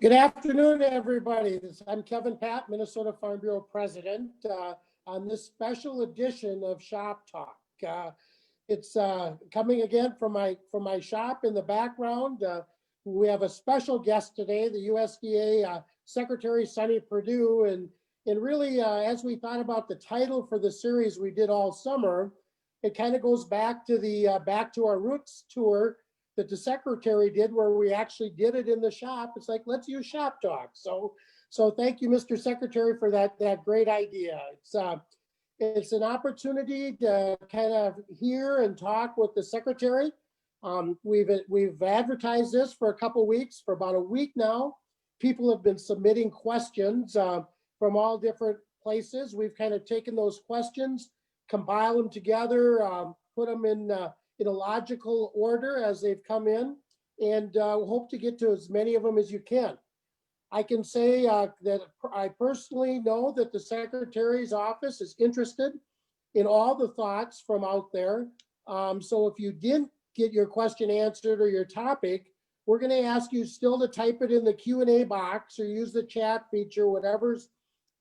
Good afternoon, everybody. I'm Kevin Papp, Minnesota Farm Bureau President, on this special edition of Shop Talk. It's coming again from my shop in the background. We have a special guest today, the USDA Secretary Sonny Perdue, and really, as we thought about the title for the series we did all summer, it kind of goes back to the Back to Our Roots tour that the secretary did, where we actually did it in the shop. It's like, let's use Shop Talk. So thank you, Mr. Secretary, for that great idea. It's an opportunity to kind of hear and talk with the secretary. We've advertised this for a couple of weeks, for about a week now. People have been submitting questions from all different places. We've kind of taken those questions, compiled them together, put them in a logical order as they've come in, and hope to get to as many of them as you can. I can say that I personally know that the Secretary's office is interested in all the thoughts from out there. So if you didn't get your question answered or your topic, we're going to ask you still to type it in the Q&A box or use the chat feature, whatever's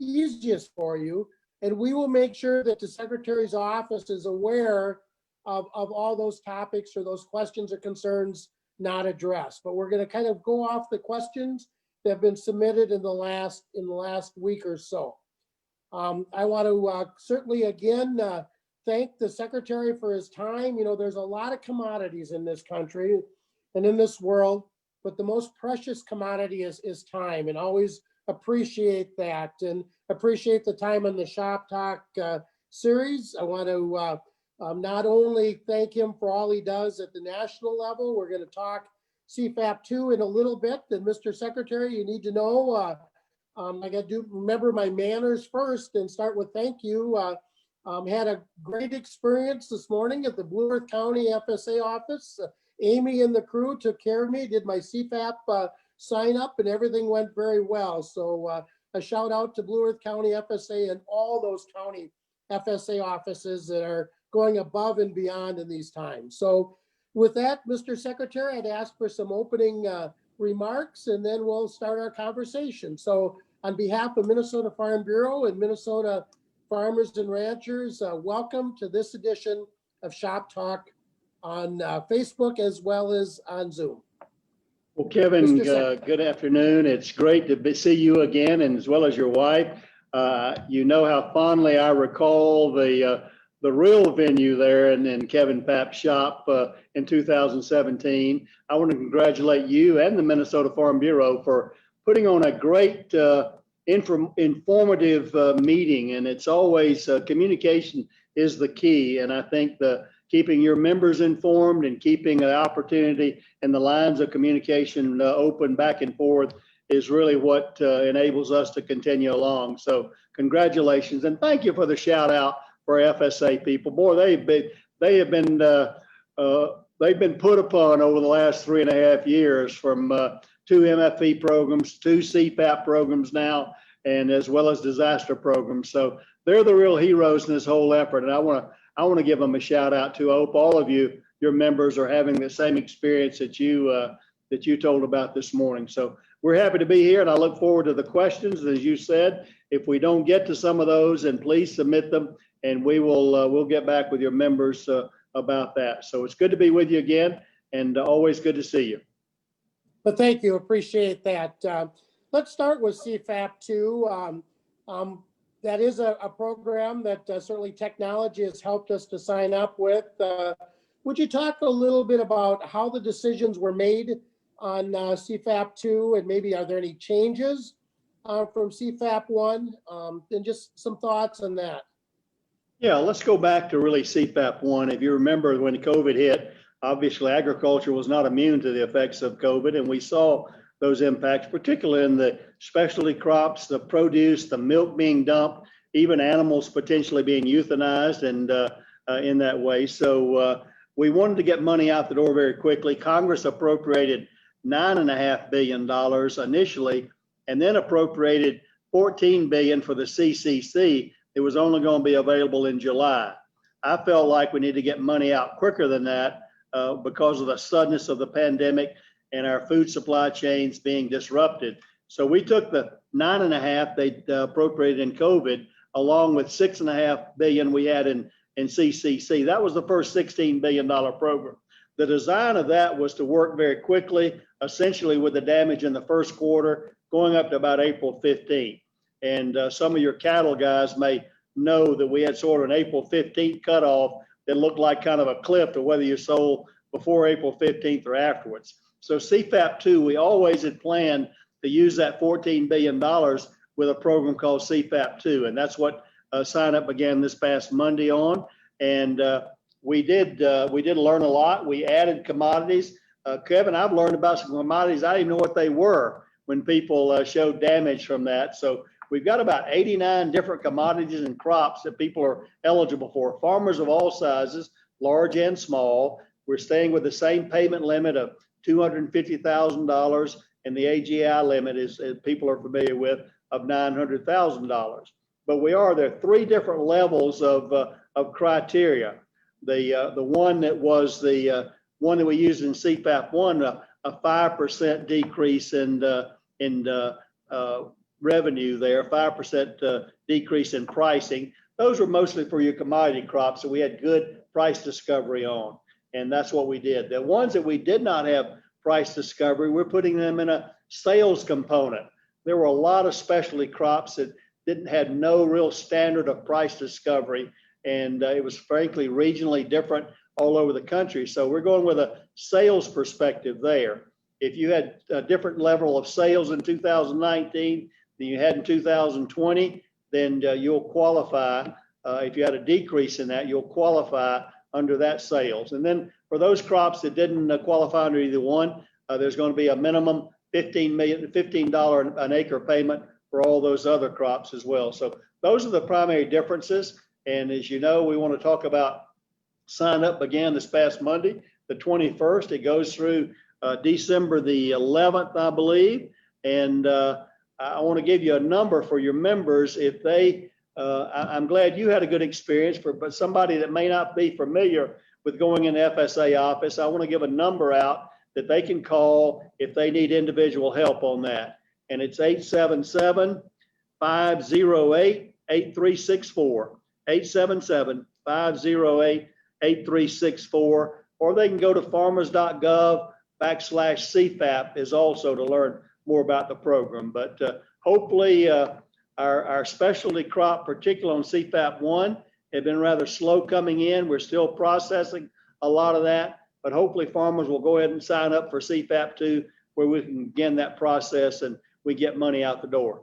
easiest for you. And we will make sure that the Secretary's office is aware of all those topics or those questions or concerns not addressed. But we're going to kind of go off the questions that have been submitted in the last week or so. I want to certainly again thank the Secretary for his time. You know, there's a lot of commodities in this country and in this world, but the most precious commodity is time, and always appreciate that and appreciate the time on the Shop Talk series. I want to not only thank him for all he does at the national level. We're going to talk CFAP 2 in a little bit. And Mr. Secretary, you need to know, I got to remember my manners first and start with thank you. Had a great experience this morning at the Blue Earth County FSA office. Amy and the crew took care of me, did my CFAP sign up, and everything went very well. So a shout out to Blue Earth County FSA and all those county FSA offices that are going above and beyond in these times. So with that, Mr. Secretary, I'd ask for some opening remarks, and then we'll start our conversation. So on behalf of Minnesota Farm Bureau and Minnesota farmers and ranchers, welcome to this edition of Shop Talk on Facebook as well as on Zoom. Well, Kevin, good afternoon. It's great to see you again, and as well as your wife. You know how fondly I recall the real venue there in Kevin Papp's shop in 2017. I want to congratulate you and the Minnesota Farm Bureau for putting on a great informative meeting. And it's always communication is the key. And I think keeping your members informed and keeping the opportunity and the lines of communication open back and forth is really what enables us to continue along. So congratulations, and thank you for the shout out for FSA people. Boy, they've been put upon over the last 3.5 years, from 2 MFE programs, 2 CFAP programs now, and as well as disaster programs. So they're the real heroes in this whole effort, and I want to give them a shout out too. I hope all of your members are having the same experience that you told about this morning. So we're happy to be here, and I look forward to the questions. As you said, if we don't get to some of those, then please submit them, and we'll get back with your members about that. So it's good to be with you again, and always good to see you. But thank you, appreciate that. Let's start with CFAP 2. That is a program that certainly technology has helped us to sign up with. Would you talk a little bit about how the decisions were made on CFAP 2, and maybe are there any changes from CFAP 1, and just some thoughts on that? Yeah, let's go back to really CFAP 1. If you remember, when COVID hit, obviously agriculture was not immune to the effects of COVID, and we saw those impacts, particularly in the specialty crops, the produce, the milk being dumped, even animals potentially being euthanized, and in that way. So we wanted to get money out the door very quickly. Congress appropriated $9.5 billion initially, and then appropriated $14 billion for the CCC. It was only going to be available in July. I felt like we need to get money out quicker than that because of the suddenness of the pandemic and our food supply chains being disrupted. So we took the 9.5 they appropriated in COVID, along with $6.5 billion we had in CCC. That was the first $16 billion program. The design of that was to work very quickly, essentially with the damage in the first quarter, going up to about April 15th. And some of your cattle guys may know that we had sort of an April 15th cutoff that looked like kind of a cliff to whether you sold before April 15th or afterwards. So CFAP 2, we always had planned to use that $14 billion with a program called CFAP 2. And that's what sign up began this past Monday on. And we did learn a lot. We added commodities. Kevin, I've learned about some commodities. I didn't even know what they were when people showed damage from that. So we've got about 89 different commodities and crops that people are eligible for. Farmers of all sizes, large and small. We're staying with the same payment limit of $250,000, and the AGI limit is, as people are familiar with, of $900,000. But there are 3 different levels of criteria. The one that was the one that we used in CFAP 1, a 5% decrease in revenue there, 5% decrease in pricing. Those were mostly for your commodity crops, so we had good price discovery on, and that's what we did. The ones that we did not have price discovery, we're putting them in a sales component. There were a lot of specialty crops that had no real standard of price discovery, and it was frankly regionally different all over the country. So we're going with a sales perspective there. If you had a different level of sales in 2019 than you had in 2020, then you'll qualify. If you had a decrease in that, you'll qualify under that sales. And then for those crops that didn't qualify under either one, there's going to be a minimum $15 an acre payment for all those other crops as well. So those are the primary differences. And as you know, we want to talk about sign up began this past Monday, the 21st. It goes through December the 11th, I believe. And I want to give you a number for your members. If they, I'm glad you had a good experience, but somebody that may not be familiar with going in the FSA office, I want to give a number out that they can call if they need individual help on that. And it's 877-508-8364, 877-508-8364, or they can go to farmers.gov/CFAP is also to learn more about the program. But hopefully our specialty crop, particularly on CFAP 1, have been rather slow coming in. We're still processing a lot of that, but hopefully farmers will go ahead and sign up for CFAP 2, where we can begin that process and we get money out the door.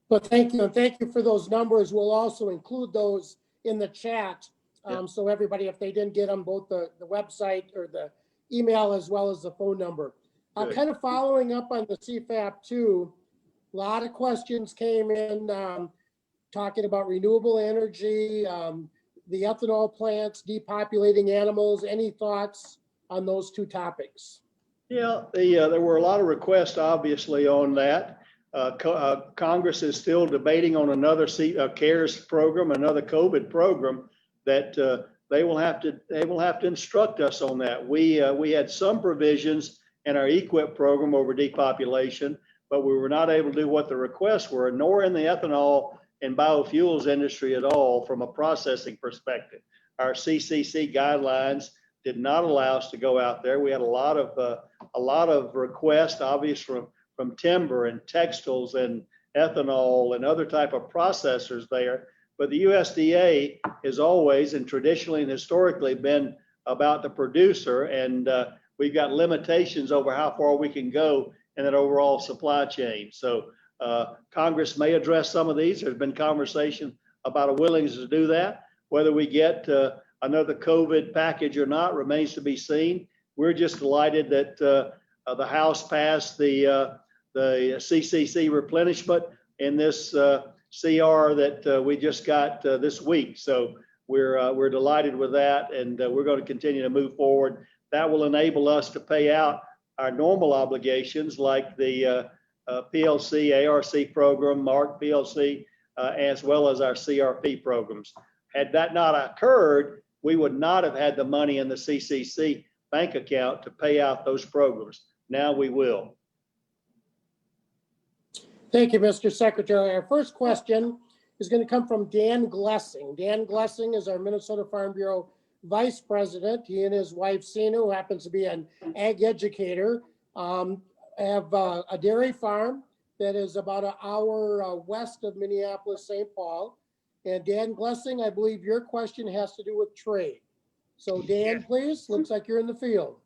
Well, thank you. And thank you for those numbers. We'll also include those in the chat. So everybody, if they didn't get them, both the website or the email as well as the phone number. Kind of following up on the CFAP 2, a lot of questions came in talking about renewable energy, the ethanol plants, depopulating animals. Any thoughts on those 2 topics? Yeah, there were a lot of requests, obviously, on that. Congress is still debating on another CARES program, another COVID program that they will have to instruct us on that. We had some provisions in our EQIP program over depopulation, but we were not able to do what the requests were, nor in the ethanol and biofuels industry at all from a processing perspective. Our CCC guidelines did not allow us to go out there. We had a lot of requests, obviously from timber and textiles and ethanol and other type of processors there. But the USDA is always and traditionally and historically been about the producer, and we've got limitations over how far we can go in that overall supply chain. So Congress may address some of these. There's been conversation about a willingness to do that. Whether we get another COVID package or not remains to be seen. We're just delighted that the House passed the CCC replenishment in this CR that we just got this week. So we're delighted with that, and we're going to continue to move forward. That will enable us to pay out our normal obligations like the PLC, ARC program, MARC PLC, as well as our CRP programs. Had that not occurred, we would not have had the money in the CCC bank account to pay out those programs. Now we will. Thank you, Mr. Secretary. Our first question is going to come from Dan Glessing. Dan Glessing is our Minnesota Farm Bureau Vice President. He and his wife, Sina, who happens to be an ag educator, have a dairy farm that is about an hour west of Minneapolis, St. Paul. And Dan Glessing, I believe your question has to do with trade. So Dan, please, looks like you're in the field.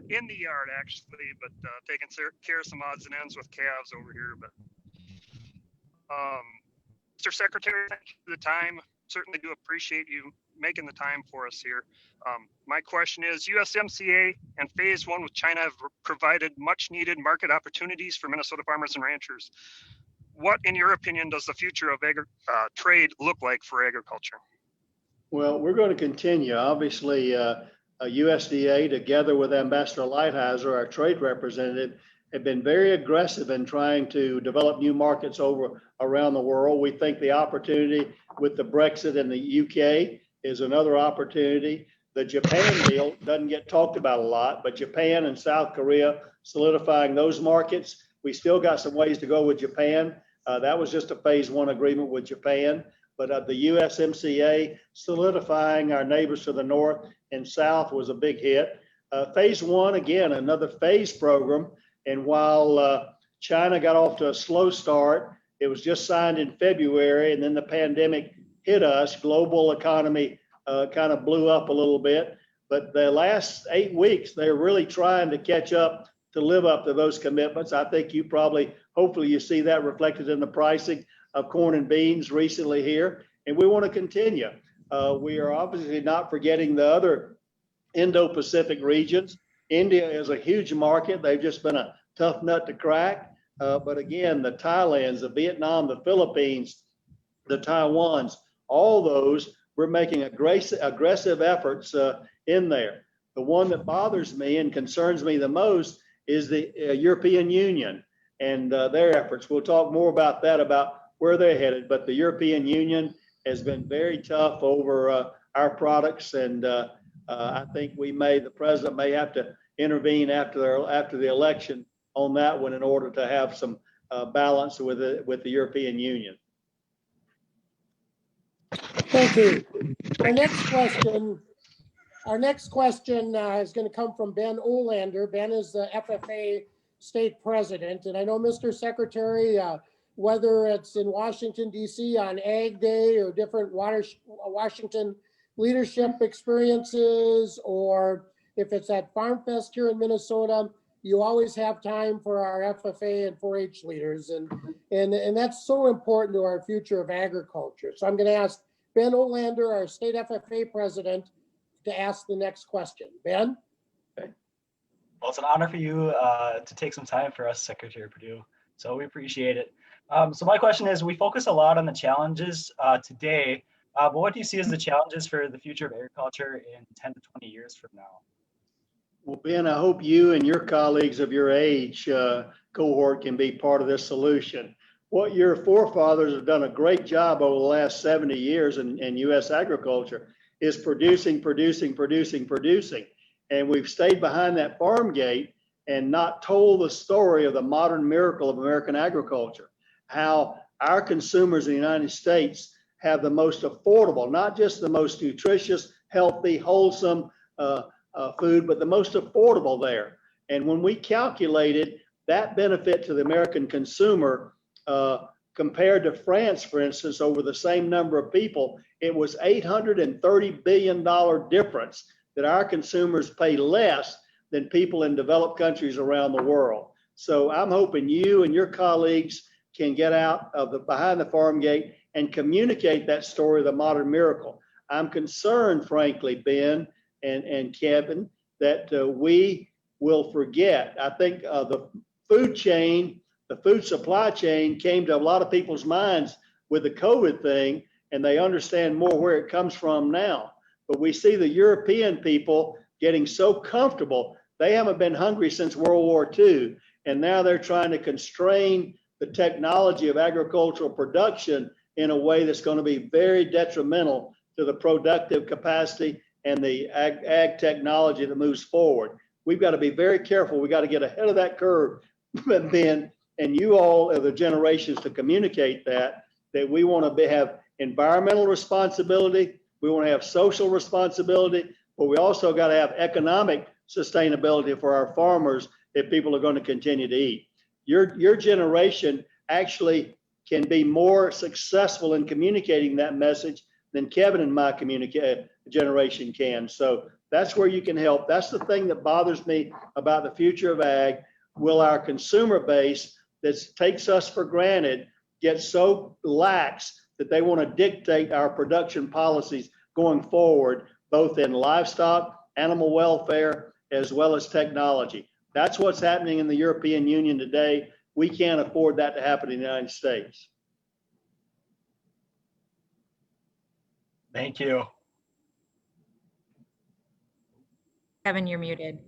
In the yard, actually, but taking care of some odds and ends with calves over here. But Mr. Secretary, thank you for the time. Certainly do appreciate you making the time for us here. My question is, USMCA and Phase 1 with China have provided much needed market opportunities for Minnesota farmers and ranchers. What, in your opinion, does the future of trade look like for agriculture? Well, we're going to continue. Obviously, USDA, together with Ambassador Lighthizer, our trade representative, have been very aggressive in trying to develop new markets around the world. We think the opportunity with the Brexit in the UK is another opportunity. The Japan deal doesn't get talked about a lot, but Japan and South Korea solidifying those markets. We still got some ways to go with Japan. That was just a Phase 1 agreement with Japan. But the USMCA solidifying our neighbors to the north and south was a big hit. Phase 1, again, another phase program. And while China got off to a slow start, it was just signed in February, and then the pandemic hit us. Global economy kind of blew up a little bit. But the last 8 weeks, they're really trying to catch up to live up to those commitments. I think you hopefully you see that reflected in the pricing of corn and beans recently here, and we want to continue. We are obviously not forgetting the other Indo-Pacific regions. India is a huge market. They've just been a tough nut to crack. But again, the Thailands, the Vietnam, the Philippines, the Taiwans, all those, we're making aggressive efforts in there. The one that bothers me and concerns me the most is the European Union and their efforts. We'll talk more about that, about where they're headed, but the European Union has been very tough over our products, and I think the president may have to intervene after the election on that one in order to have some balance with the European Union. Thank you. Our next question is going to come from Ben Olander. Ben is the FFA state president, and I know, Mr. Secretary, whether it's in Washington, D.C. on Ag Day or different Washington leadership experiences, or if it's at Farm Fest here in Minnesota, you always have time for our FFA and 4-H leaders. And that's so important to our future of agriculture. So I'm going to ask Ben Olander, our state FFA president, to ask the next question. Ben? Okay. Well, it's an honor for you to take some time for us, Secretary Perdue. So we appreciate it. So my question is, we focus a lot on the challenges today, but what do you see as the challenges for the future of agriculture in 10 to 20 years from now? Well, Ben, I hope you and your colleagues of your age cohort can be part of this solution. What your forefathers have done a great job over the last 70 years in U.S. agriculture is producing. And we've stayed behind that farm gate and not told the story of the modern miracle of American agriculture, how our consumers in the United States have the most affordable, not just the most nutritious, healthy, wholesome food, but the most affordable there. And when we calculated that benefit to the American consumer compared to France, for instance, over the same number of people, it was $830 billion difference that our consumers pay less than people in developed countries around the world. So I'm hoping you and your colleagues can get out of behind the farm gate and communicate that story of the modern miracle. I'm concerned, frankly, Ben and Kevin, that we will forget. I think the food supply chain came to a lot of people's minds with the COVID thing, and they understand more where it comes from now. But we see the European people getting so comfortable. They haven't been hungry since World War II, and now they're trying to constrain the technology of agricultural production in a way that's going to be very detrimental to the productive capacity and the ag technology that moves forward. We've got to be very careful. We've got to get ahead of that curve, Ben, and you all are the generations to communicate that we want to have environmental responsibility, we want to have social responsibility, but we also got to have economic sustainability for our farmers if people are going to continue to eat. Your generation actually can be more successful in communicating that message than Kevin and my generation can. So that's where you can help. That's the thing that bothers me about the future of ag. Will our consumer base that takes us for granted get so lax that they want to dictate our production policies going forward, both in livestock, animal welfare, as well as technology? That's what's happening in the European Union today. We can't afford that to happen in the United States. Thank you. Kevin, you're muted.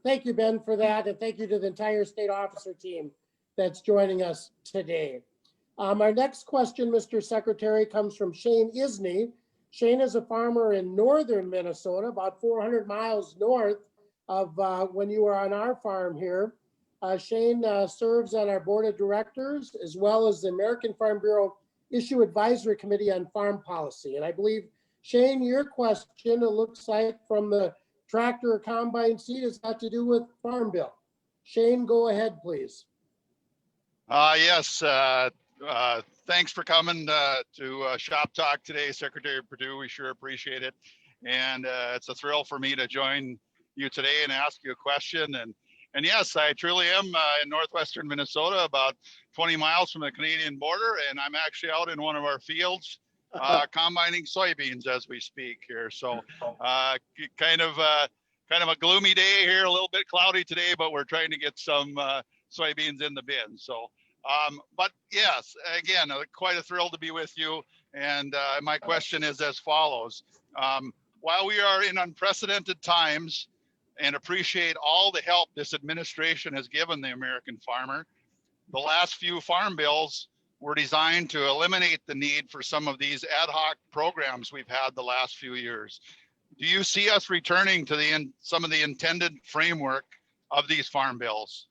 Thank you, Ben, for that, and thank you to the entire state officer team that's joining us today. Our next question, Mr. Secretary, comes from Shane Isney. Shane is a farmer in northern Minnesota, about 400 miles north of when you were on our farm here. Shane serves on our board of directors, as well as the American Farm Bureau Issue Advisory Committee on Farm Policy. And I believe, Shane, your question, it looks like from the tractor or combine seat, has got to do with Farm Bill. Shane, go ahead, please. Yes, thanks for coming to Shop Talk today, Secretary Perdue. We sure appreciate it. And it's a thrill for me to join you today and ask you a question. And yes, I truly am in northwestern Minnesota, about 20 miles from the Canadian border. And I'm actually out in one of our fields combining soybeans as we speak here. So kind of a gloomy day here, a little bit cloudy today, but we're trying to get some soybeans in the bin. So but yes, again, quite a thrill to be with you. And my question is as follows. While we are in unprecedented times and appreciate all the help this administration has given the American farmer, the last few farm bills were designed to eliminate the need for some of these ad hoc programs we've had the last few years. Do you see us returning to some of the intended framework of these farm bills?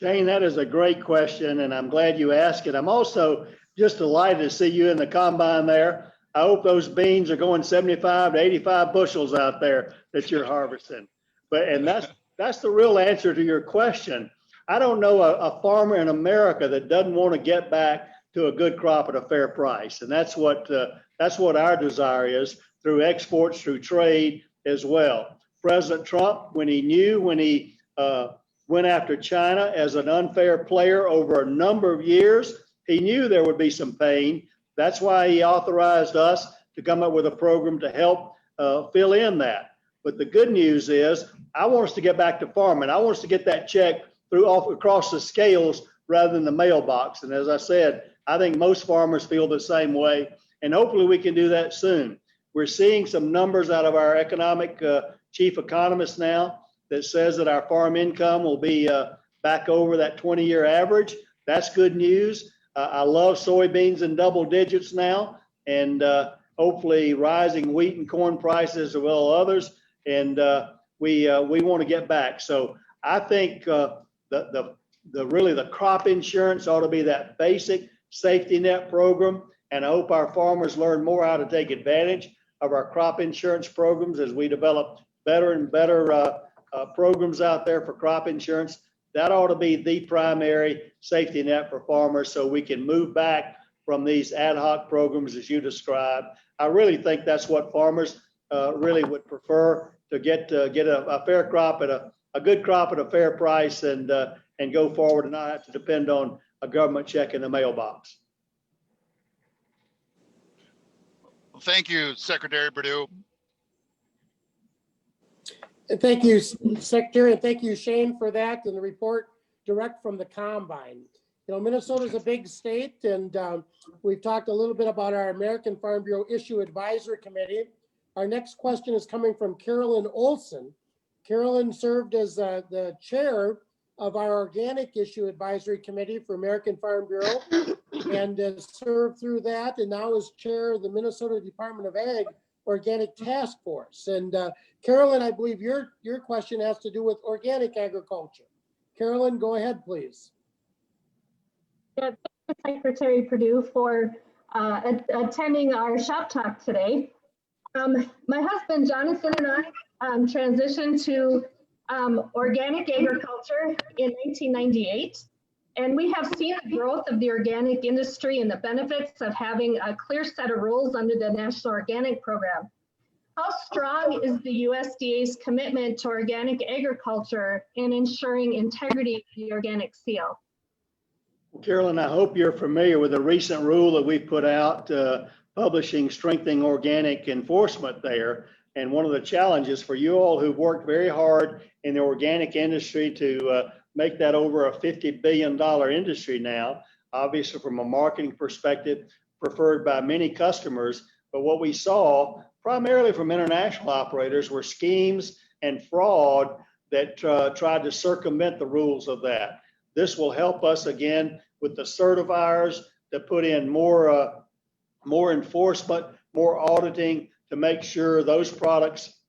Shane, that is a great question, and I'm glad you asked it. I'm also just delighted to see you in the combine there. I hope those beans are going 75 to 85 bushels out there that you're harvesting. And that's the real answer to your question. I don't know a farmer in America that doesn't want to get back to a good crop at a fair price, and that's what our desire is, through exports, through trade as well. President Trump, when he went after China as an unfair player over a number of years, he knew there would be some pain. That's why he authorized us to come up with a program to help fill in that. But the good news is, I want us to get back to farming. I want us to get that check across the scales rather than the mailbox. And as I said, I think most farmers feel the same way. And hopefully we can do that soon. We're seeing some numbers out of our economic chief economist now that says that our farm income will be back over that 20-year average. That's good news. I love soybeans in double digits now, and hopefully rising wheat and corn prices as well as others. And we want to get back. So I think really the crop insurance ought to be that basic safety net program. And I hope our farmers learn more how to take advantage of our crop insurance programs as we develop better and better programs out there for crop insurance. That ought to be the primary safety net for farmers, so we can move back from these ad hoc programs as you described. I really think that's what farmers really would prefer, to get a fair crop at a good crop at a fair price, and go forward and not have to depend on a government check in the mailbox. Thank you, Secretary Perdue. Thank you, Secretary, and thank you, Shane, for that, and the report direct from the combine. You know, Minnesota is a big state, and we've talked a little bit about our American Farm Bureau Issue Advisory Committee. Our next question is coming from Carolyn Olson. Carolyn served as the chair of our Organic Issue Advisory Committee for American Farm Bureau, and served through that, and now is chair of the Minnesota Department of Ag organic task force. And Carolyn, I believe your question has to do with organic agriculture. Carolyn, go ahead, please. Yeah, thank you, Secretary Perdue, for attending our shop talk today. My husband Jonathan and I transitioned to organic agriculture in 1998, and we have seen the growth of the organic industry and the benefits of having a clear set of rules under the National Organic Program. How strong is the USDA's commitment to organic agriculture in ensuring integrity of the organic seal? Well, Carolyn, I hope you're familiar with the recent rule that we put out publishing strengthening organic enforcement there. And one of the challenges for you all who've worked very hard in the organic industry to make that over a $50 billion industry now, obviously from a marketing perspective, preferred by many customers. But what we saw primarily from international operators were schemes and fraud that tried to circumvent the rules of that. This will help us again with the certifiers to put in more enforcement, more auditing to make sure those products,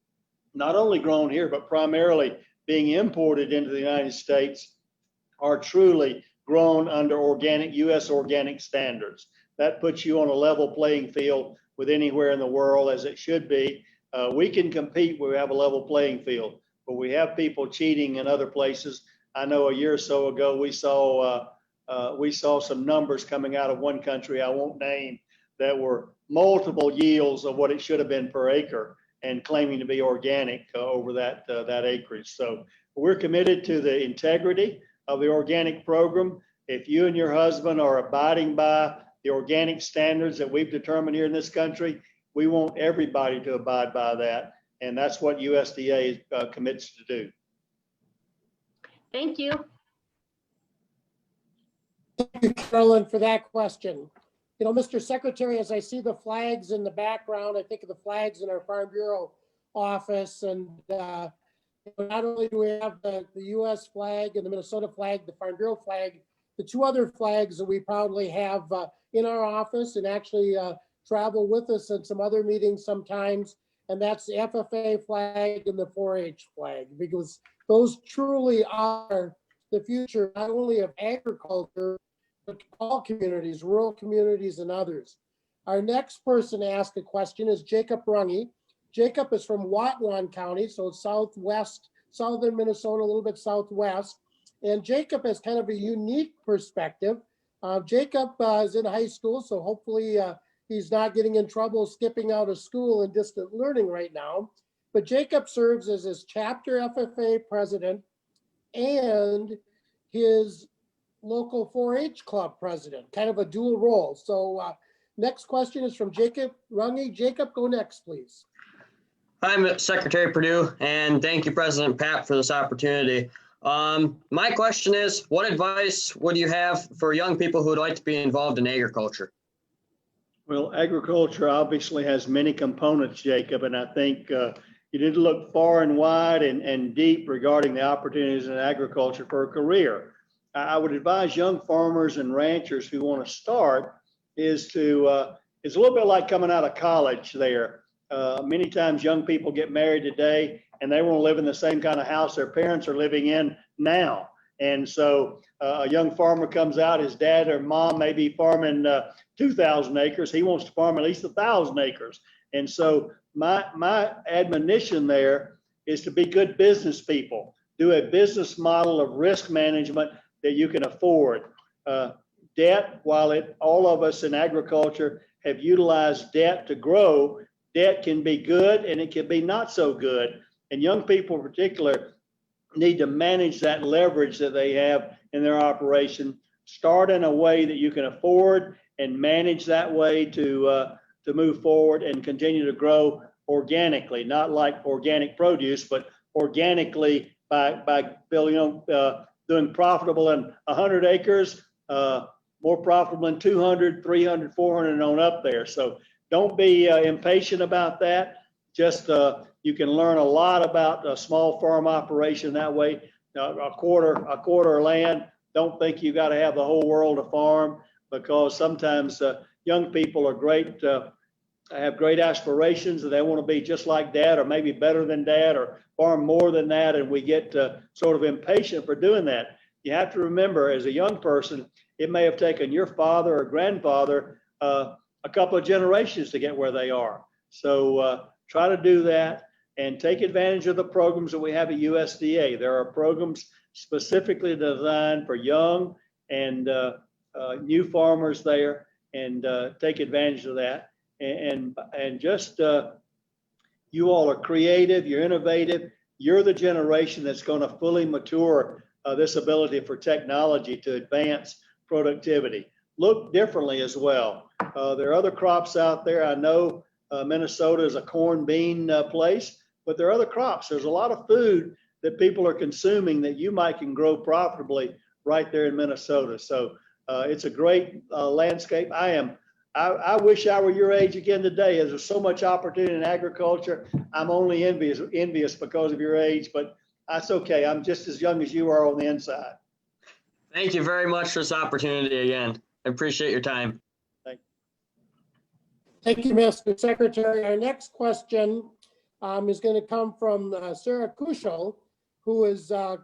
not only grown here, but primarily being imported into the United States, are truly grown under organic, U.S. organic standards. That puts you on a level playing field with anywhere in the world, as it should be. We can compete where we have a level playing field, but we have people cheating in other places. I know a year or so ago, we saw some numbers coming out of one country I won't name that were multiple yields of what it should have been per acre and claiming to be organic over that acreage. So we're committed to the integrity of the organic program. If you and your husband are abiding by the organic standards that we've determined here in this country, we want everybody to abide by that. And that's what USDA commits to do. Thank you. Thank you, Carolyn, for that question. You know, Mr. Secretary, as I see the flags in the background, I think of the flags in our Farm Bureau office. And not only do we have the U.S. flag and the Minnesota flag, the Farm Bureau flag, the two other flags that we proudly have in our office and actually travel with us in some other meetings sometimes. And that's the FFA flag and the 4-H flag, because those truly are the future, not only of agriculture, but all communities, rural communities and others. Our next person to ask a question is Jacob Runge. Jacob is from Whatwan County, so southwest, southern Minnesota, a little bit southwest. And Jacob has kind of a unique perspective. Jacob is in high school, so hopefully he's not getting in trouble skipping out of school and distant learning right now. But Jacob serves as his chapter FFA president and his local 4-H club president, kind of a dual role. So next question is from Jacob Runge. Jacob, go next, please. I'm Secretary Perdue, and thank you, President Pat, for this opportunity. My question is, what advice would you have for young people who would like to be involved in agriculture? Well, agriculture obviously has many components, Jacob, and I think you need to look far and wide and deep regarding the opportunities in agriculture for a career. I would advise young farmers and ranchers who want to start it's a little bit like coming out of college there. Many times young people get married today and they want to live in the same kind of house their parents are living in now. And so a young farmer comes out, his dad or mom may be farming 2,000 acres. He wants to farm at least 1,000 acres. And so my admonition there is to be good business people. Do a business model of risk management that you can afford. Debt, while all of us in agriculture have utilized debt to grow, debt can be good and it can be not so good. And young people in particular need to manage that leverage that they have in their operation. Start in a way that you can afford and manage that way to move forward and continue to grow organically, not like organic produce, but organically by building, doing profitable in 100 acres, more profitable in 200, 300, 400 and on up there. So don't be impatient about that. Just you can learn a lot about a small farm operation that way. A quarter of land. Don't think you got to have the whole world to farm, because sometimes young people are great have great aspirations and they want to be just like dad or maybe better than dad or farm more than that. And we get sort of impatient for doing that. You have to remember, as a young person, it may have taken your father or grandfather a couple of generations to get where they are. So try to do that and take advantage of the programs that we have at USDA. There are programs specifically designed for young and new farmers there, and take advantage of that. And just you all are creative, you're innovative, you're the generation that's going to fully mature this ability for technology to advance productivity. Look differently as well. There are other crops out there. I know Minnesota is a corn bean place, but there are other crops. There's a lot of food that people are consuming that you might can grow profitably right there in Minnesota. So it's a great landscape. I wish I were your age again today, as there's so much opportunity in agriculture. I'm only envious because of your age, but that's okay. I'm just as young as you are on the inside. Thank you very much for this opportunity again. I appreciate your time. Thank you, Mr. Secretary. Our next question is going to come from Sarah Kushel, who is has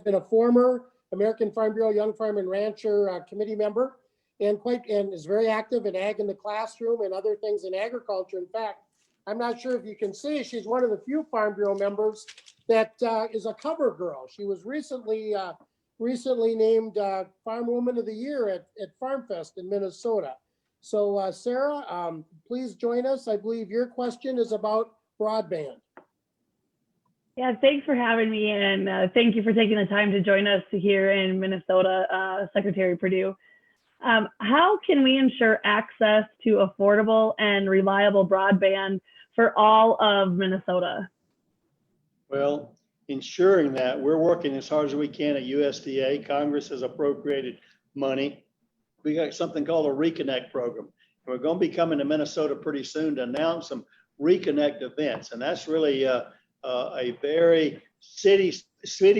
been a former American Farm Bureau Young Farm and Rancher committee member, and is very active in ag in the classroom and other things in agriculture. In fact, I'm not sure if you can see, she's one of the few Farm Bureau members that is a cover girl. She was recently named Farm Woman of the Year at Farm Fest in Minnesota. So Sarah, please join us. I believe your question is about broadband. Yeah, thanks for having me, and thank you for taking the time to join us here in Minnesota, Secretary Perdue. How can we ensure access to affordable and reliable broadband for all of Minnesota? Well, ensuring that we're working as hard as we can at USDA. Congress has appropriated money. We got something called a Reconnect program. We're going to be coming to Minnesota pretty soon to announce some Reconnect events. And that's really a very city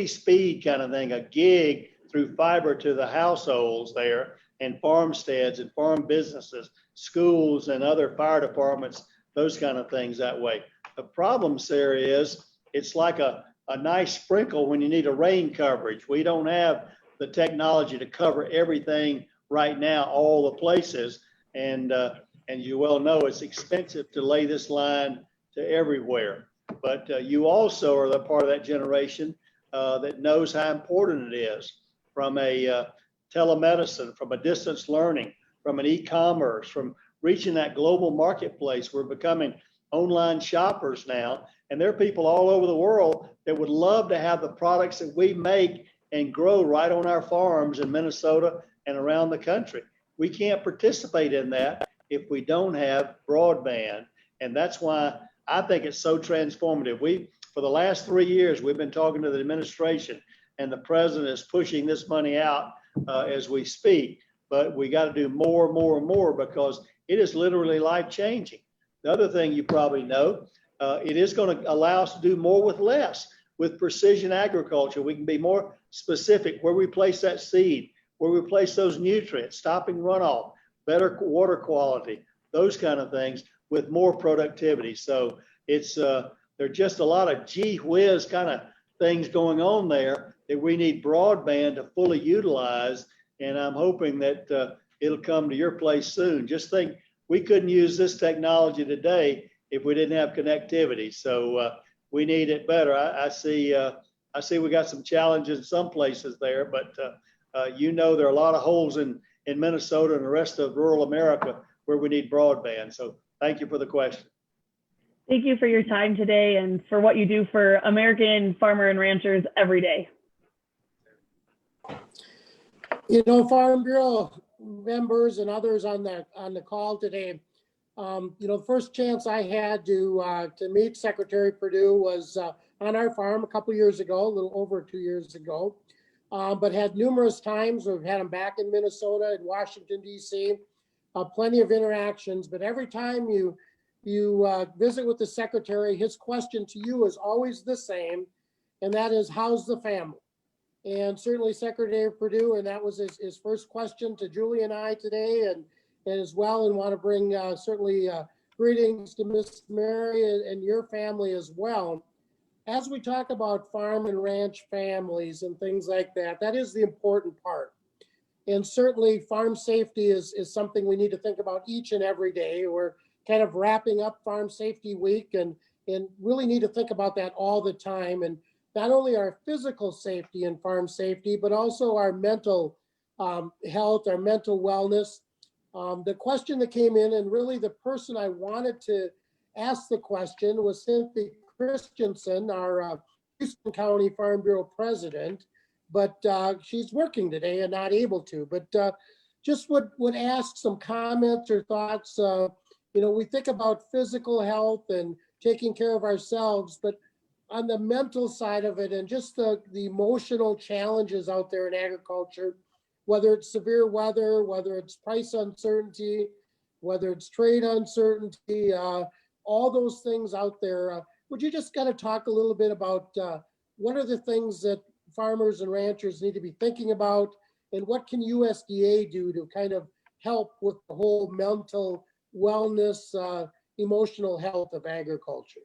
speed kind of thing, a gig through fiber to the households there, and farmsteads and farm businesses, schools and other fire departments, those kind of things that way. The problem, Sarah, is it's like a nice sprinkle when you need a rain coverage. We don't have the technology to cover everything right now, all the places. And you well know it's expensive to lay this line to everywhere. But you also are the part of that generation that knows how important it is, from a telemedicine, from a distance learning, from an e-commerce, from reaching that global marketplace. We're becoming online shoppers now. And there are people all over the world that would love to have the products that we make and grow right on our farms in Minnesota and around the country. We can't participate in that if we don't have broadband. And that's why I think it's so transformative. For the last 3 years, we've been talking to the administration, and the president is pushing this money out as we speak. But we got to do more, because it is literally life-changing. The other thing you probably know, it is going to allow us to do more with less. With precision agriculture, we can be more specific where we place that seed, where we place those nutrients, stopping runoff, better water quality, those kind of things, with more productivity. So it's there are just a lot of gee whiz kind of things going on there that we need broadband to fully utilize. And I'm hoping that it'll come to your place soon. Just think, we couldn't use this technology today if we didn't have connectivity. So we need it better. I see we got some challenges in some places there, but there are a lot of holes in Minnesota and the rest of rural America where we need broadband. So thank you for the question. Thank you for your time today and for what you do for American farmer and ranchers every day. You know, Farm Bureau members and others on the call today, the first chance I had to meet Secretary Perdue was on our farm a couple years ago, a little over 2 years ago, but had numerous times. We've had him back in Minnesota and Washington, D.C., plenty of interactions. But every time you visit with the Secretary, his question to you is always the same, and that is, how's the family? And certainly Secretary Perdue, and that was his first question to Julie and I today, as well, and want to bring certainly greetings to Miss Mary and your family as well. As we talk about farm and ranch families and things like that, that is the important part. And certainly farm safety is something we need to think about each and every day. We're kind of wrapping up Farm Safety Week and really need to think about that all the time. And not only our physical safety and farm safety, but also our mental health, our mental wellness. The question that came in, and really the person I wanted to ask the question was Cynthia Christensen, our Houston County Farm Bureau president, but she's working today and not able to. But just would ask some comments or thoughts. You know, we think about physical health and taking care of ourselves, but on the mental side of it and just the emotional challenges out there in agriculture, whether it's severe weather, whether it's price uncertainty, whether it's trade uncertainty, all those things out there. Would you just kind of talk a little bit about what are the things that farmers and ranchers need to be thinking about, and what can USDA do to kind of help with the whole mental wellness, emotional health of agriculture?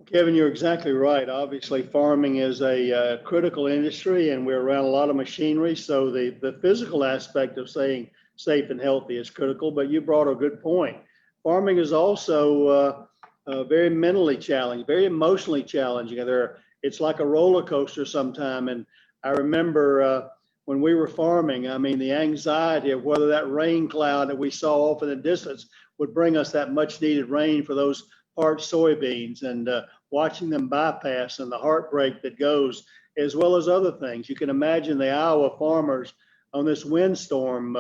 Kevin, you're exactly right. Obviously, farming is a critical industry, and we're around a lot of machinery. So the physical aspect of staying safe and healthy is critical. But you brought a good point. Farming is also very mentally challenging, very emotionally challenging. It's like a roller coaster sometime. And I remember when we were farming, I mean, the anxiety of whether that rain cloud that we saw off in the distance would bring us that much needed rain for those parched soybeans, and watching them bypass and the heartbreak that goes, as well as other things. You can imagine the Iowa farmers on this windstorm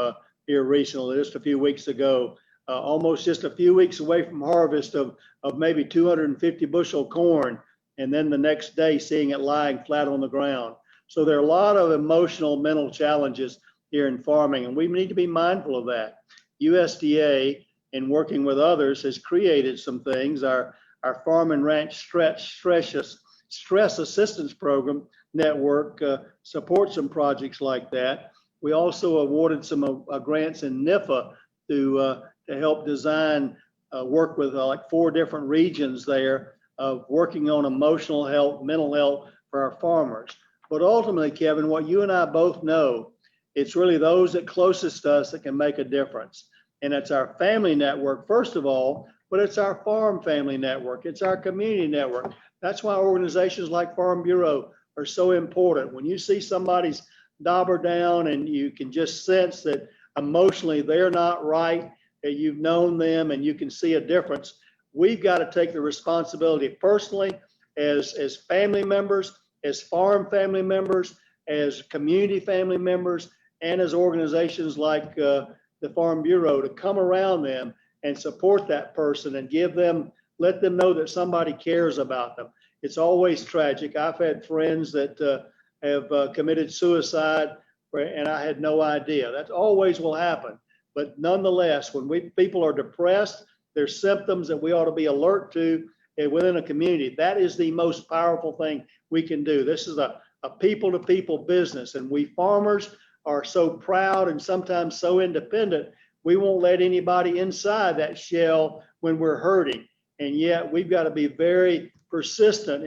here recently, just a few weeks ago, almost just a few weeks away from harvest of maybe 250 bushel corn, and then the next day seeing it lying flat on the ground. So there are a lot of emotional, mental challenges here in farming, and we need to be mindful of that. USDA, in working with others, has created some things. Our Farm and Ranch Stress Assistance Program network supports some projects like that. We also awarded some grants in NIFA to help design, work with like 4 different regions there of working on emotional health, mental health for our farmers. But ultimately, Kevin, what you and I both know, it's really those that closest to us that can make a difference. And it's our family network, first of all, but it's our farm family network. It's our community network. That's why organizations like Farm Bureau are so important. When you see somebody's dauber down and you can just sense that emotionally they're not right, that you've known them and you can see a difference, we've got to take the responsibility personally as family members, as farm family members, as community family members, and as organizations like the Farm Bureau to come around them and support that person and let them know that somebody cares about them. It's always tragic. I've had friends that have committed suicide and I had no idea. That always will happen. But nonetheless, when people are depressed, there's symptoms that we ought to be alert to within a community. That is the most powerful thing we can do. This is a people-to-people business, and we farmers are so proud and sometimes so independent, we won't let anybody inside that shell when we're hurting. And yet we've got to be very persistent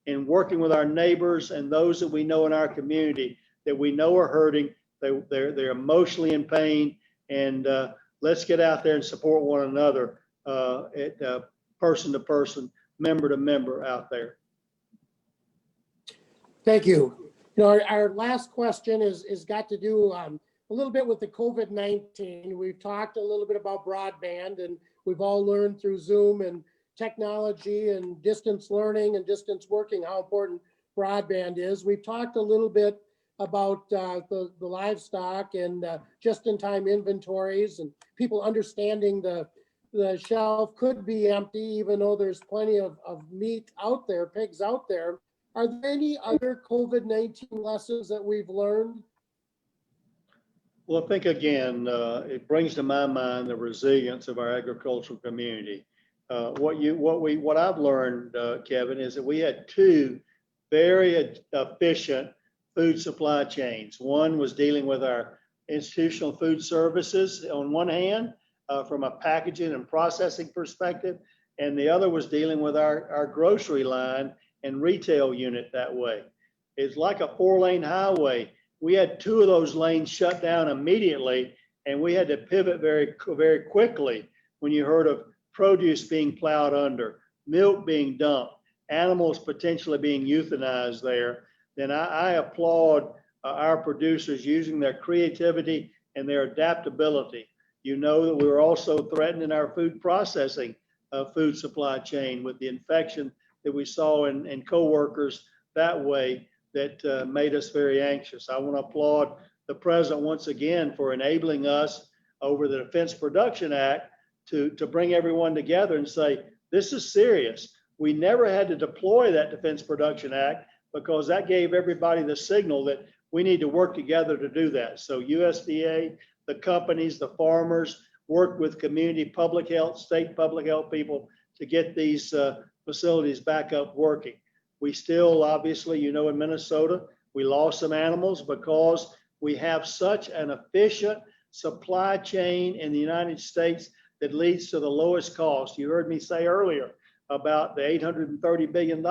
in working with our neighbors and those that we know in our community that we know are hurting. They're emotionally in pain, and let's get out there and support one another person to person, member to member out there. Thank you. You know, our last question is got to do a little bit with the COVID-19. We've talked a little bit about broadband, and we've all learned through Zoom and technology and distance learning and distance working how important broadband is. We've talked a little bit about the livestock and just-in-time inventories and people understanding the shelf could be empty even though there's plenty of meat out there, pigs out there. Are there any other COVID-19 lessons that we've learned? Well, I think again, it brings to my mind the resilience of our agricultural community. What I've learned, Kevin, is that we had 2 very efficient food supply chains. One was dealing with our institutional food services on one hand, from a packaging and processing perspective, and the other was dealing with our grocery line and retail unit that way. It's like a 4-lane highway. We had 2 of those lanes shut down immediately, and we had to pivot very, very quickly when you heard of produce being plowed under, milk being dumped, animals potentially being euthanized there. Then I applaud our producers using their creativity and their adaptability. You know that we were also threatened in our food processing food supply chain with the infection that we saw in coworkers that way that made us very anxious. I want to applaud the president once again for enabling us over the Defense Production Act to bring everyone together and say, this is serious. We never had to deploy that Defense Production Act because that gave everybody the signal that we need to work together to do that. So USDA, the companies, the farmers, work with community public health, state public health people to get these facilities back up working. We still, obviously, you know, in Minnesota, we lost some animals because we have such an efficient supply chain in the United States that leads to the lowest cost. You heard me say earlier about the $830 billion.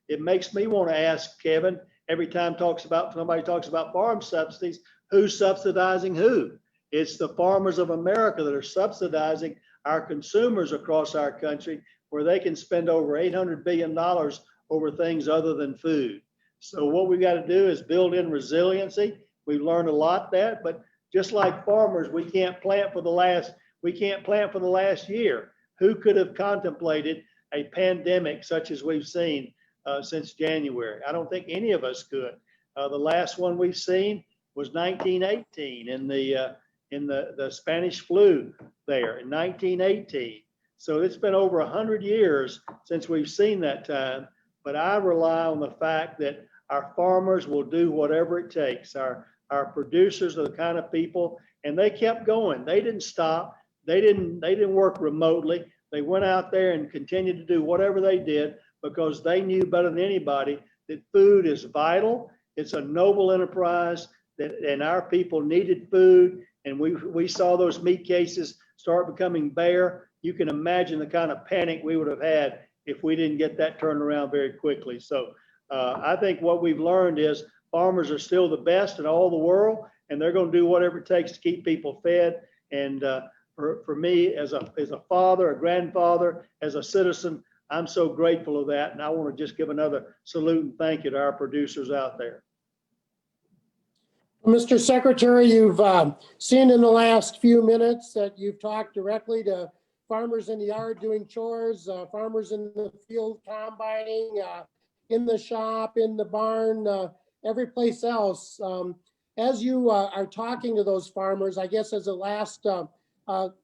It makes me want to ask, Kevin, every time somebody talks about farm subsidies, who's subsidizing who? It's the farmers of America that are subsidizing our consumers across our country, where they can spend over $800 billion over things other than food. So what we've got to do is build in resiliency. We've learned a lot that, but just like farmers, we can't plant for the last year. Who could have contemplated a pandemic such as we've seen since January? I don't think any of us could. The last one we've seen was 1918 in the Spanish flu there in 1918. So it's been over 100 years since we've seen that time, but I rely on the fact that our farmers will do whatever it takes. Our producers are the kind of people, and they kept going. They didn't stop. They didn't work remotely. They went out there and continued to do whatever they did because they knew better than anybody that food is vital. It's a noble enterprise and our people needed food. And we saw those meat cases start becoming bare. You can imagine the kind of panic we would have had if we didn't get that turned around very quickly. So I think what we've learned is farmers are still the best in all the world, and they're going to do whatever it takes to keep people fed. And for me, as a father, a grandfather, as a citizen, I'm so grateful of that. And I want to just give another salute and thank you to our producers out there. Mr. Secretary, you've seen in the last few minutes that you've talked directly to farmers in the yard doing chores, farmers in the field combining, in the shop, in the barn, every place else. As you are talking to those farmers, I guess as a last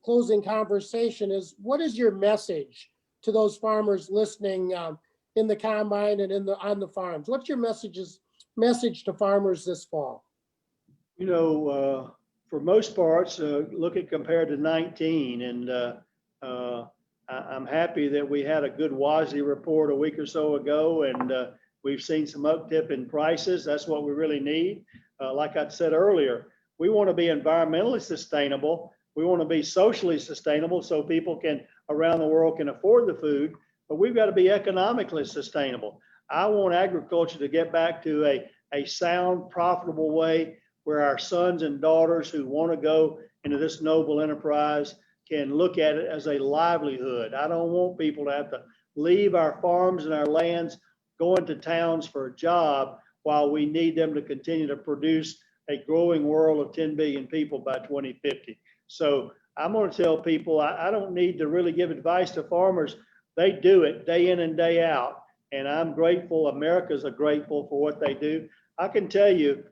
closing conversation is, what is your message to those farmers listening in the combine and on the farms? What's your message to farmers this fall? You know, for most parts, look at compared to 19, and I'm happy that we had a good WASDE report a week or so ago, and we've seen some uptick in prices. That's what we really need. Like I said earlier, we want to be environmentally sustainable. We want to be socially sustainable so people around the world can afford the food, but we've got to be economically sustainable. I want agriculture to get back to a sound, profitable way where our sons and daughters who want to go into this noble enterprise can look at it as a livelihood. I don't want people to have to leave our farms and our lands, go into towns for a job while we need them to continue to produce a growing world of 10 billion people by 2050. So I'm going to tell people, I don't need to really give advice to farmers. They do it day in and day out. And I'm grateful. America's grateful for what they do. I can tell you,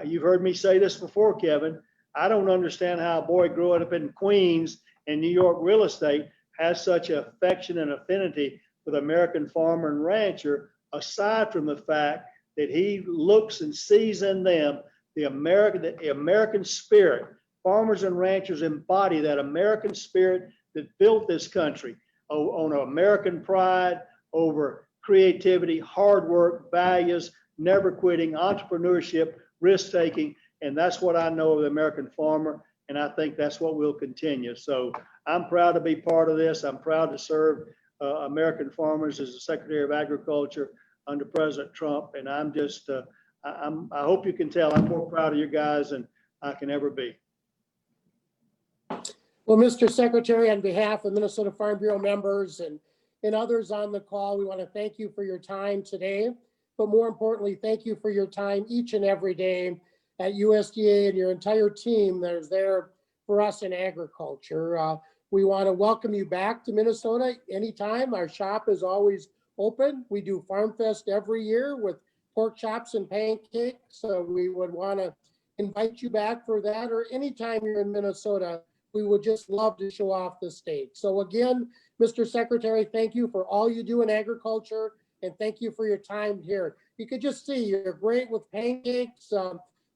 you've heard me say this before, Kevin. I don't understand how a boy growing up in Queens and New York real estate has such affection and affinity for the American farmer and rancher, aside from the fact that he looks and sees in them the American spirit. Farmers and ranchers embody that American spirit that built this country on American pride, over creativity, hard work, values, never quitting, entrepreneurship, risk taking. And that's what I know of the American farmer. And I think that's what we'll continue. So I'm proud to be part of this. I'm proud to serve American farmers as the Secretary of Agriculture under President Trump. And I'm just, I hope you can tell I'm more proud of you guys than I can ever be. Well, Mr. Secretary, on behalf of Minnesota Farm Bureau members and others on the call, we want to thank you for your time today. But more importantly, thank you for your time each and every day at USDA and your entire team that is there for us in agriculture. We want to welcome you back to Minnesota anytime. Our shop is always open. We do Farm Fest every year with pork chops and pancakes. So we would want to invite you back for that, or anytime you're in Minnesota. We would just love to show off the state. So again, Mr. Secretary, thank you for all you do in agriculture, and thank you for your time here. You could just see you're great with pancakes.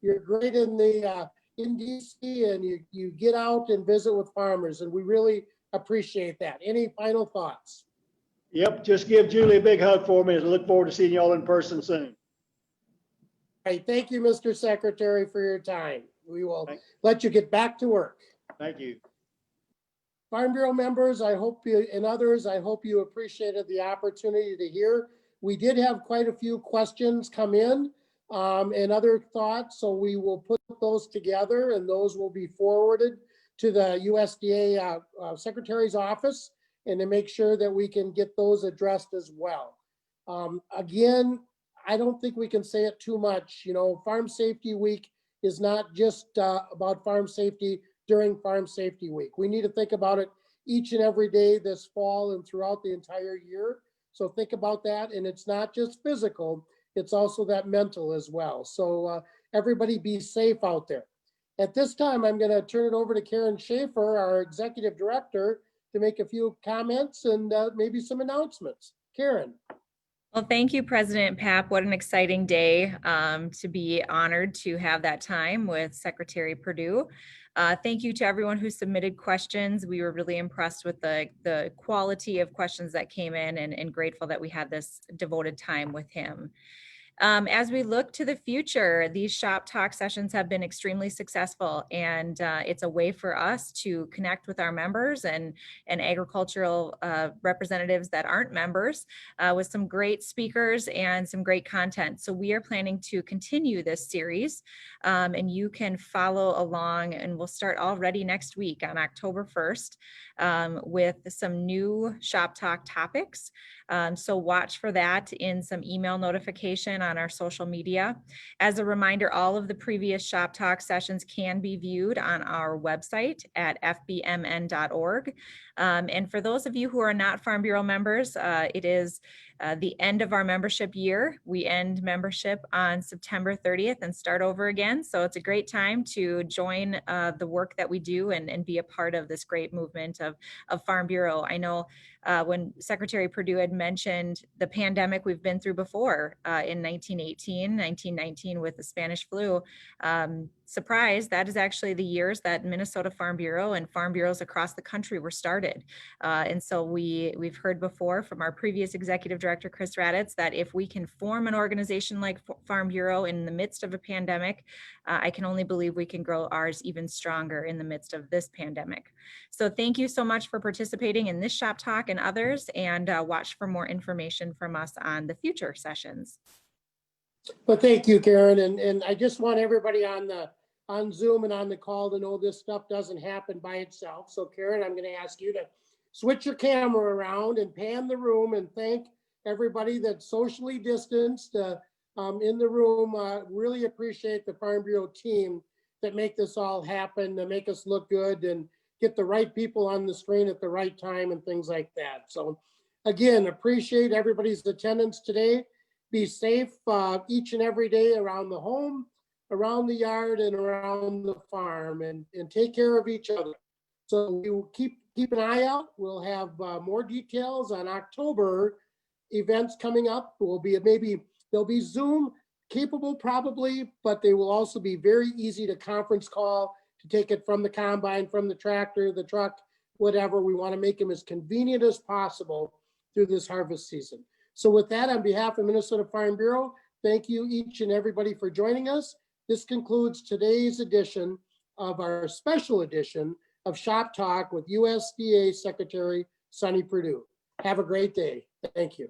You're great in DC, and you get out and visit with farmers, and we really appreciate that. Any final thoughts? Yep, just give Julie a big hug for me, and look forward to seeing you all in person soon. All right, thank you, Mr. Secretary, for your time. We will let you get back to work. Thank you. Farm Bureau members, I hope you, and others, I hope you appreciated the opportunity to hear. We did have quite a few questions come in and other thoughts, so we will put those together, and those will be forwarded to the USDA Secretary's office, and to make sure that we can get those addressed as well. Again, I don't think we can say it too much. You know, Farm Safety Week is not just about farm safety during Farm Safety Week. We need to think about it each and every day this fall and throughout the entire year. So think about that. And it's not just physical, it's also that mental as well. So everybody be safe out there. At this time, I'm going to turn it over to Karen Schaefer, our Executive Director, to make a few comments and maybe some announcements. Karen. Well, thank you, President Papp. What an exciting day to be honored to have that time with Secretary Perdue. Thank you to everyone who submitted questions. We were really impressed with the quality of questions that came in, and grateful that we had this devoted time with him. As we look to the future, these shop talk sessions have been extremely successful, and it's a way for us to connect with our members and agricultural representatives that aren't members with some great speakers and some great content. So we are planning to continue this series, and you can follow along, and we'll start already next week on October 1st with some new shop talk topics. So watch for that in some email notification on our social media. As a reminder, all of the previous shop talk sessions can be viewed on our website at fbmn.org. And for those of you who are not Farm Bureau members, it is the end of our membership year. We end membership on September 30th and start over again. So it's a great time to join the work that we do and be a part of this great movement of Farm Bureau. I know when Secretary Perdue had mentioned the pandemic we've been through before in 1918, 1919 with the Spanish flu. Surprise, that is actually the years that Minnesota Farm Bureau and farm bureaus across the country were started. And so we've heard before from our previous executive director, Chris Raditz, that if we can form an organization like Farm Bureau in the midst of a pandemic, I can only believe we can grow ours even stronger in the midst of this pandemic. So thank you so much for participating in this shop talk and others, and watch for more information from us on the future sessions. Well, thank you, Karen. And I just want everybody on Zoom and on the call to know this stuff doesn't happen by itself. So Karen, I'm going to ask you to switch your camera around and pan the room and thank everybody that's socially distanced in the room. Really appreciate the Farm Bureau team that make this all happen, to make us look good and get the right people on the screen at the right time and things like that. So again, appreciate everybody's attendance today. Be safe each and every day around the home, around the yard, and around the farm, and take care of each other. So we will keep an eye out. We'll have more details on October events coming up. Will be they'll be Zoom capable probably, but they will also be very easy to conference call, to take it from the combine, from the tractor, the truck, whatever. We want to make them as convenient as possible through this harvest season. So with that, on behalf of Minnesota Farm Bureau, thank you each and everybody for joining us. this concludes today's edition of our special edition of Shop Talk with USDA Secretary Sonny Perdue. Have a great day. Thank you.